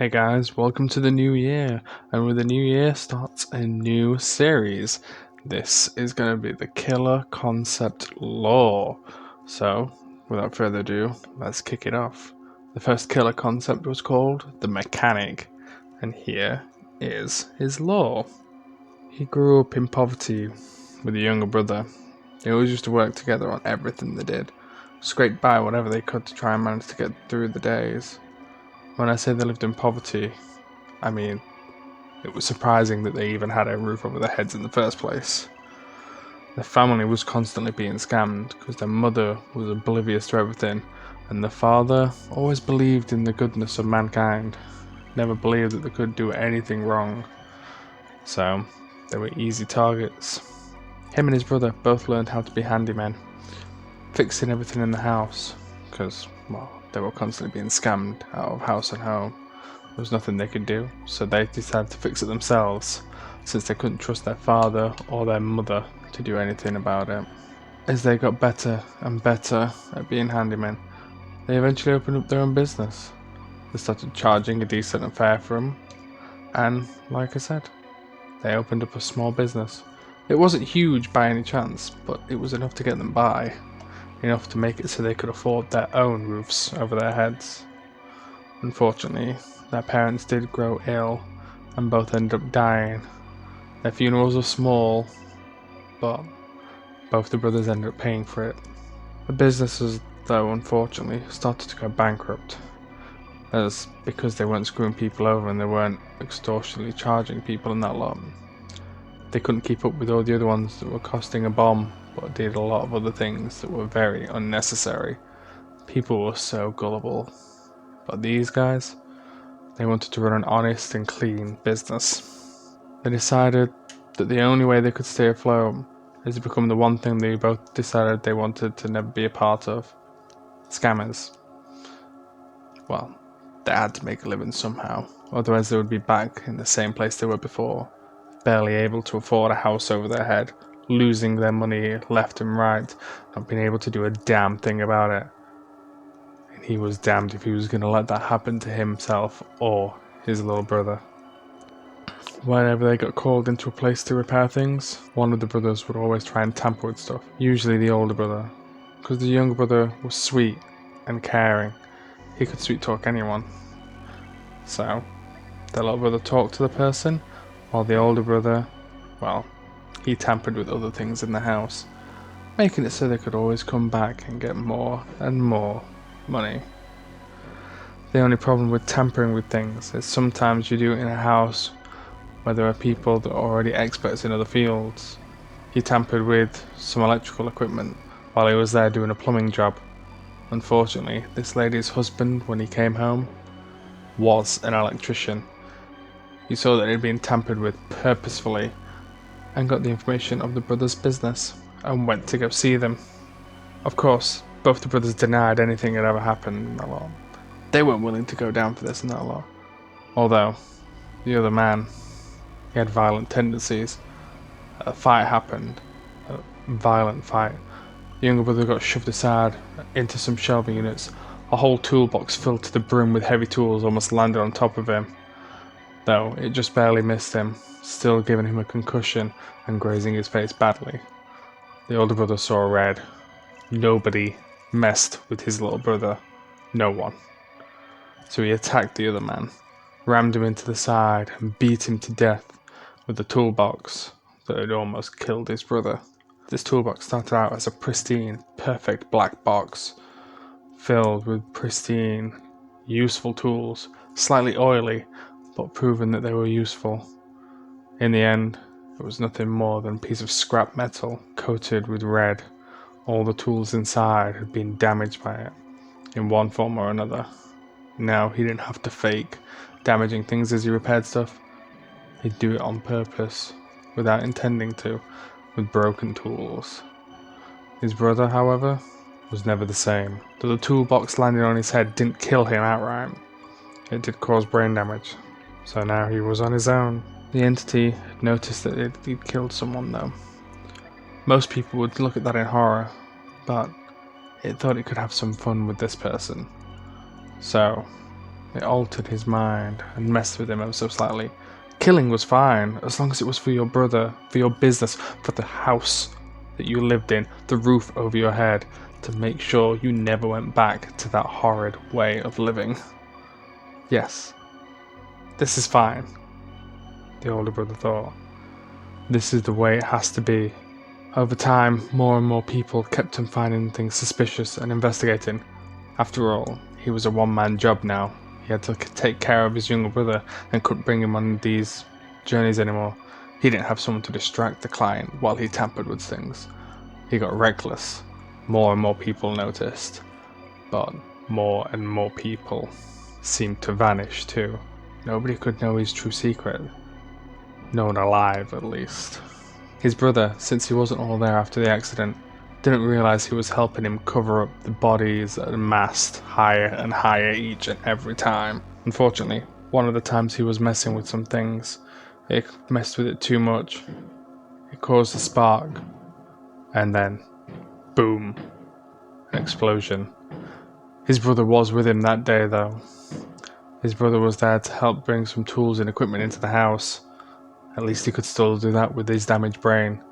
Hey guys, welcome to the new year, and with the new year starts a new series. This is going to be the Killer Concept Lore. So, without further ado, let's kick it off. The first killer concept was called the Mechanic, and here is his lore. He grew up in poverty with a younger brother. They always used to work together on everything they did, scrape by whatever they could to try and manage to get through the days. When I say they lived in poverty, I mean, it was surprising that they even had a roof over their heads in the first place. Their family was constantly being scammed because their mother was oblivious to everything, and their father always believed in the goodness of mankind, never believed that they could do anything wrong. So, they were easy targets. Him and his brother both learned how to be handymen, fixing everything in the house, because, well, they were constantly being scammed out of house and home. There was nothing they could do, so they decided to fix it themselves, since they couldn't trust their father or their mother to do anything about it. As they got better and better at being handymen, they eventually opened up their own business. They started charging a decent fare for them, and like I said, they opened up a small business. It wasn't huge by any chance, but it was enough to get them by, enough to make it so they could afford their own roofs over their heads. Unfortunately, their parents did grow ill, and both ended up dying. Their funerals were small, but both the brothers ended up paying for it. The businesses, though, unfortunately, started to go bankrupt. That's because they weren't screwing people over and they weren't extortionately charging people in that lot. They couldn't keep up with all the other ones that were costing a bomb, but did a lot of other things that were very unnecessary. People were so gullible. But these guys, they wanted to run an honest and clean business. They decided that the only way they could stay afloat is to become the one thing they both decided they wanted to never be a part of: scammers. Well, they had to make a living somehow, otherwise they would be back in the same place they were before, barely able to afford a house over their head, losing their money left and right, not being able to do a damn thing about it. And he was damned if he was going to let that happen to himself or his little brother. Whenever they got called into a place to repair things, one of the brothers would always try and tamper with stuff, usually the older brother, because the younger brother was sweet and caring. He could sweet talk anyone. So, the little brother talked to the person, while the older brother, well, he tampered with other things in the house, making it so they could always come back and get more and more money. The only problem with tampering with things is sometimes you do it in a house where there are people that are already experts in other fields. He tampered with some electrical equipment while he was there doing a plumbing job. Unfortunately, this lady's husband, when he came home, was an electrician. He saw that it had been tampered with purposefully and got the information of the brothers' business and went to go see them. Of course, both the brothers denied anything had ever happened in that lot. They weren't willing to go down for this in that lot. Although, the other man, he had violent tendencies. A fight happened, a violent fight. The younger brother got shoved aside into some shelving units. A whole toolbox filled to the brim with heavy tools almost landed on top of him, though it just barely missed him, still giving him a concussion and grazing his face badly. The older brother saw red. Nobody messed with his little brother. No one. So he attacked the other man, rammed him into the side, and beat him to death with the toolbox that had almost killed his brother. This toolbox started out as a pristine, perfect black box, filled with pristine, useful tools, slightly oily, but proven that they were useful. In the end, it was nothing more than a piece of scrap metal coated with red. All the tools inside had been damaged by it, in one form or another. Now he didn't have to fake damaging things as he repaired stuff. He'd do it on purpose, without intending to, with broken tools. His brother, however, was never the same. Though the toolbox landing on his head didn't kill him outright, it did cause brain damage. So now he was on his own. The entity had noticed that he'd killed someone, though. Most people would look at that in horror, but it thought it could have some fun with this person. So, It altered his mind and messed with him ever so slightly. Killing was fine, as long as it was for your brother, for your business, for the house that you lived in, the roof over your head, to make sure you never went back to that horrid way of living. Yes, this is fine, the older brother thought. This is the way it has to be. Over time, more and more people kept on finding things suspicious and investigating. After all, he was a one-man job now. He had to take care of his younger brother and couldn't bring him on these journeys anymore. He didn't have someone to distract the client while he tampered with things. He got reckless. More and more people noticed. But more and more people seemed to vanish too. Nobody could know his true secret. No one alive, at least. His brother, since he wasn't all there after the accident, didn't realize he was helping him cover up the bodies that amassed higher and higher each and every time. Unfortunately, one of the times he was messing with some things, it messed with it too much. It caused a spark, and then, boom, an explosion. His brother was with him that day though. His brother was there to help bring some tools and equipment into the house. At least he could still do that with his damaged brain.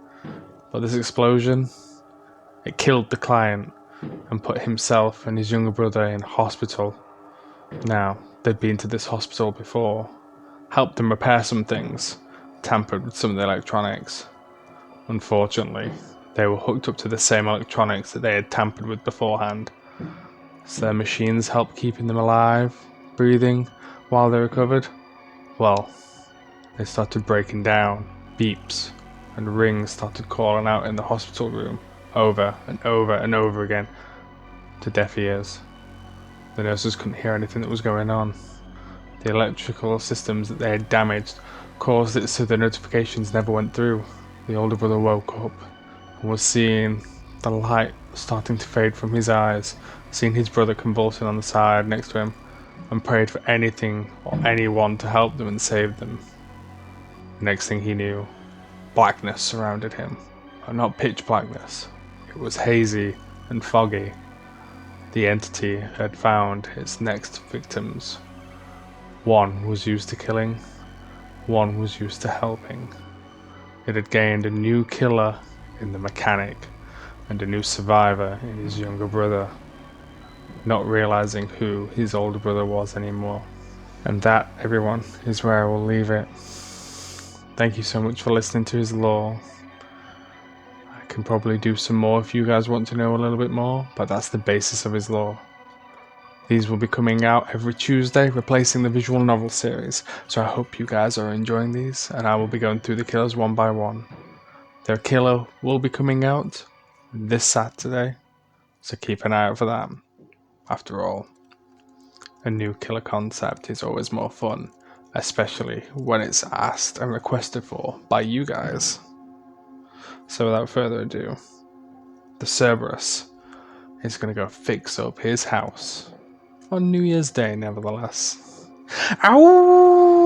But this explosion, it killed the client and put himself and his younger brother in hospital. Now, they'd been to this hospital before, helped them repair some things, tampered with some of the electronics. Unfortunately, they were hooked up to the same electronics that they had tampered with beforehand. So their machines helped keeping them alive, breathing, while they recovered. Well, they started breaking down. Beeps and rings started calling out in the hospital room, over and over and over again, to deaf ears. The nurses couldn't hear anything that was going on. The electrical systems that they had damaged caused it so the notifications never went through. The older brother woke up and was seeing the light starting to fade from his eyes, seeing his brother convulsing on the side next to him, and prayed for anything or anyone to help them and save them. The next thing he knew, blackness surrounded him, but not pitch blackness. It was hazy and foggy. The entity had found its next victims. One was used to killing, one was used to helping. It had gained a new killer in the mechanic and a new survivor in his younger brother, not realizing who his older brother was anymore. And that, everyone, is where I will leave it. Thank you so much for listening to his lore. I can probably do some more if you guys want to know a little bit more, but that's the basis of his lore. These will be coming out every Tuesday, replacing the visual novel series, so I hope you guys are enjoying these, and I will be going through the killers one by one. Their killer will be coming out this Saturday, so keep an eye out for that. After all, a new killer concept is always more fun, especially when it's asked and requested for by you guys. So without further ado, the Cerberus is going to go fix up his house on New Year's Day, nevertheless. Ow!